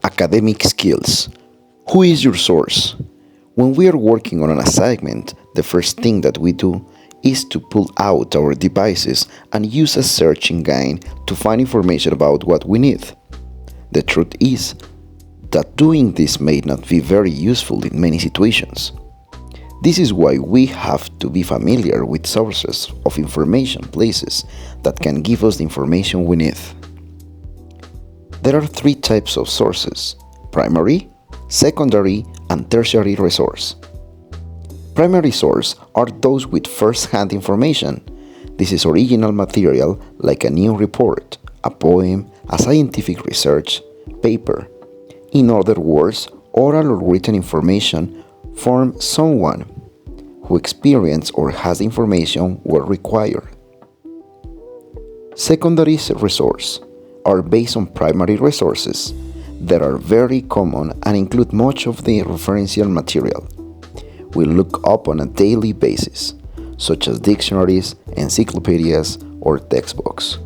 Academic skills. Who is your source? When we are working on an assignment, the first thing that we do is to pull out our devices and use a search engine to find information about what we need. The truth is that doing this may not be very useful in many situations. This is why we have to be familiar with sources of information places that can give us the information we need. There are three types of sources: primary, secondary, and tertiary resource. Primary source are those with first-hand information. This is original material like a new report, a poem, a scientific research paper. In other words, oral or written information from someone who experienced or has information where required. Secondary resource are based on primary resources that are very common and include much of the referential material we look up on a daily basis, such as dictionaries, encyclopedias, or textbooks.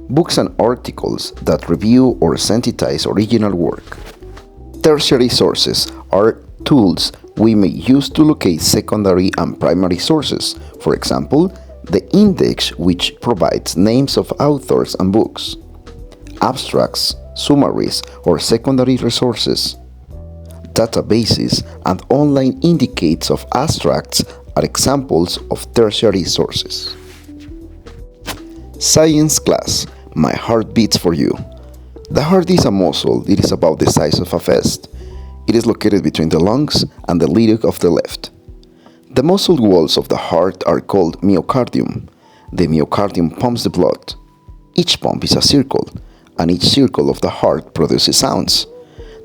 Books and articles that review or synthesize original work. Tertiary sources are tools we may use to locate secondary and primary sources. For example, the index, which provides names of authors and books. Abstracts, summaries, or secondary resources. Databases and online indicates of abstracts are examples of tertiary sources. Science class. My heart beats for you. The heart is a muscle. It is about the size of a fist. It is located between the lungs and the lyric of the left. The muscle walls of the heart are called myocardium. The myocardium pumps the blood. Each pump is a circle, and each circle of the heart produces sounds.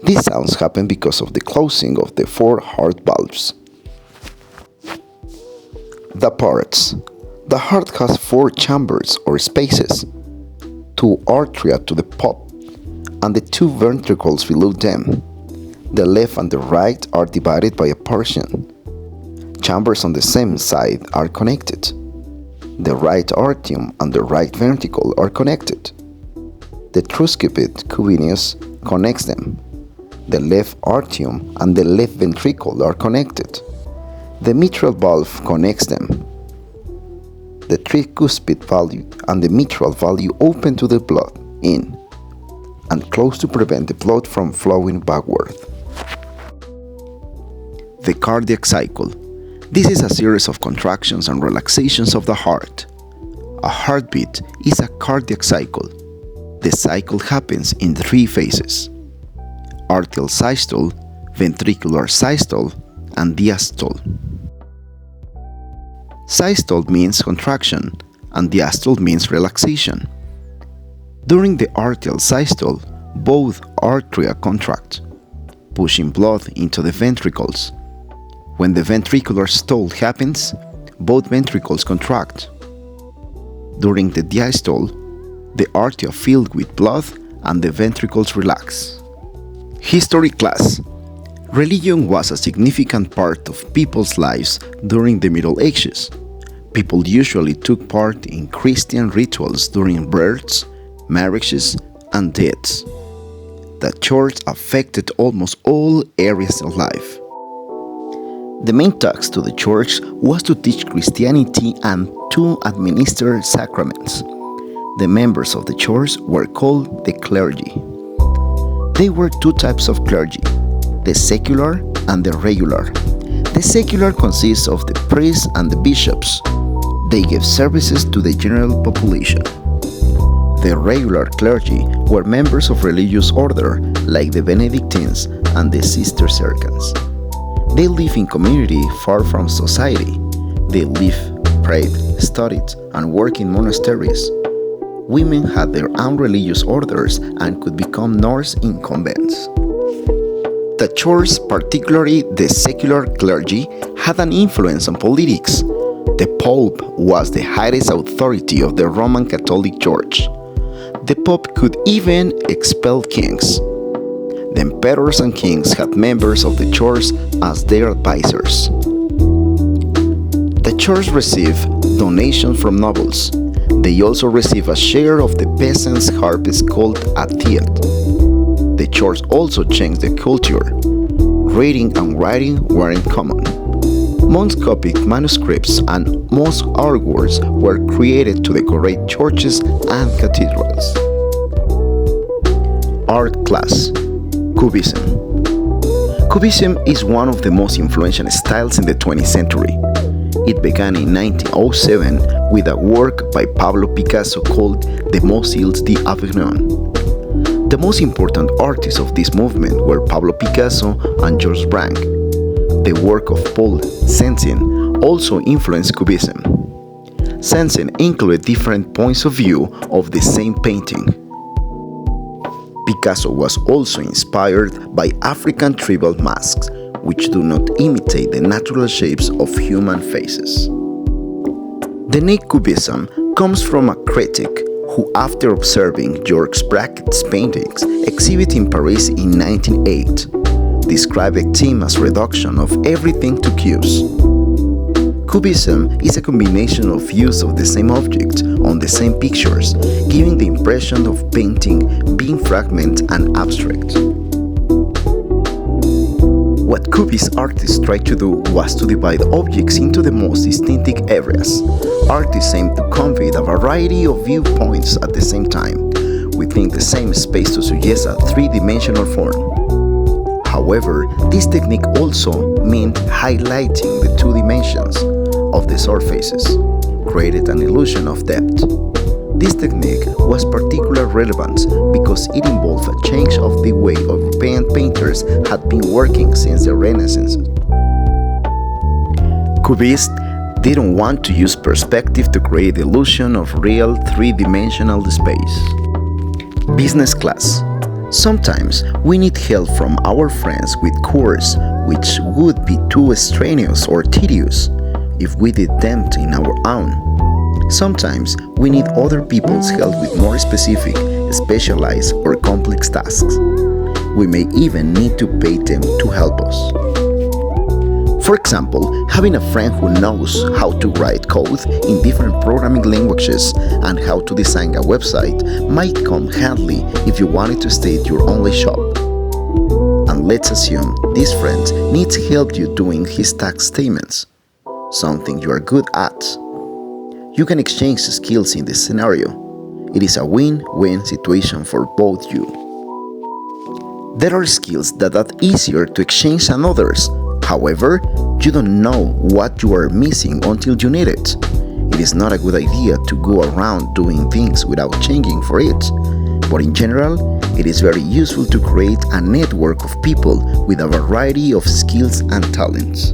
These sounds happen because of the closing of the four heart valves. The parts. The heart has four chambers or spaces, two arteria to the pop, and the two ventricles below them. The left and the right are divided by a partition. Chambers on the same side are connected. The right atrium and the right ventricle are connected. The tricuspid cuneus connects them. The left atrium and the left ventricle are connected. The mitral valve connects them. The tricuspid valve and the mitral valve open to the blood in and close to prevent the blood from flowing backward. The cardiac cycle. This is a series of contractions and relaxations of the heart. A heartbeat is a cardiac cycle. The cycle happens in three phases: atrial systole, ventricular systole, and diastole. Systole means contraction, and diastole means relaxation. During the atrial systole, both arteria contract, pushing blood into the ventricles. When the ventricular stole happens, both ventricles contract. During the diastole, the artery filled with blood and the ventricles relax. History class. Religion was a significant part of people's lives during the Middle Ages. People usually took part in Christian rituals during births, marriages, and deaths. The church affected almost all areas of life. The main task to the church was to teach Christianity and to administer sacraments. The members of the church were called the clergy. There were two types of clergy, the secular and the regular. The secular consists of the priests and the bishops. They gave services to the general population. The regular clergy were members of religious order like the Benedictines and the Cistercians. They live in community far from society. They live, prayed, studied, and worked in monasteries. Women had their own religious orders and could become nuns in convents. The church, particularly the secular clergy, had an influence on politics. The Pope was the highest authority of the Roman Catholic Church. The Pope could even expel kings. The emperors and kings had members of the church as their advisors. The church received donations from nobles. They also received a share of the peasants' harvest called a tithe. The church also changed the culture. Reading and writing weren't common. Monks copied manuscripts and most artworks were created to decorate churches and cathedrals. Art class. Cubism. Cubism is one of the most influential styles in the 20th century. It began in 1907 with a work by Pablo Picasso called The Mosils d'Avignon. The most important artists of this movement were Pablo Picasso and Georges Braque. The work of Paul Cézanne also influenced Cubism. Cézanne included different points of view of the same painting. Picasso was also inspired by African tribal masks, which do not imitate the natural shapes of human faces. The name Cubism comes from a critic who, after observing Georges Braque's paintings exhibited in Paris in 1908, described the theme as reduction of everything to cubes. Cubism is a combination of use of the same object on the same pictures, giving the impression of painting being fragmented and abstract. What Cubist artists tried to do was to divide objects into the most distinctive areas. Artists aimed to convey a variety of viewpoints at the same time, within the same space to suggest a three-dimensional form. However, this technique also meant highlighting the two dimensions of the surfaces, created an illusion of depth. This technique was particularly relevant because it involved a change of the way European painters had been working since the Renaissance. Cubists didn't want to use perspective to create the illusion of real three-dimensional space. Business class. Sometimes we need help from our friends with chores which would be too strenuous or tedious if we did them in our own. Sometimes we need other people's help with more specific, specialized, or complex tasks. We may even need to pay them to help us. For example, having a friend who knows how to write code in different programming languages and how to design a website might come handy if you wanted to start your online shop. And let's assume this friend needs help you doing his tax statements, something you are good at. You can exchange skills in this scenario. It is a win-win situation for both you. There are skills that are easier to exchange than others. However, you don't know what you are missing until you need it. It is not a good idea to go around doing things without changing for it. But in general, it is very useful to create a network of people with a variety of skills and talents.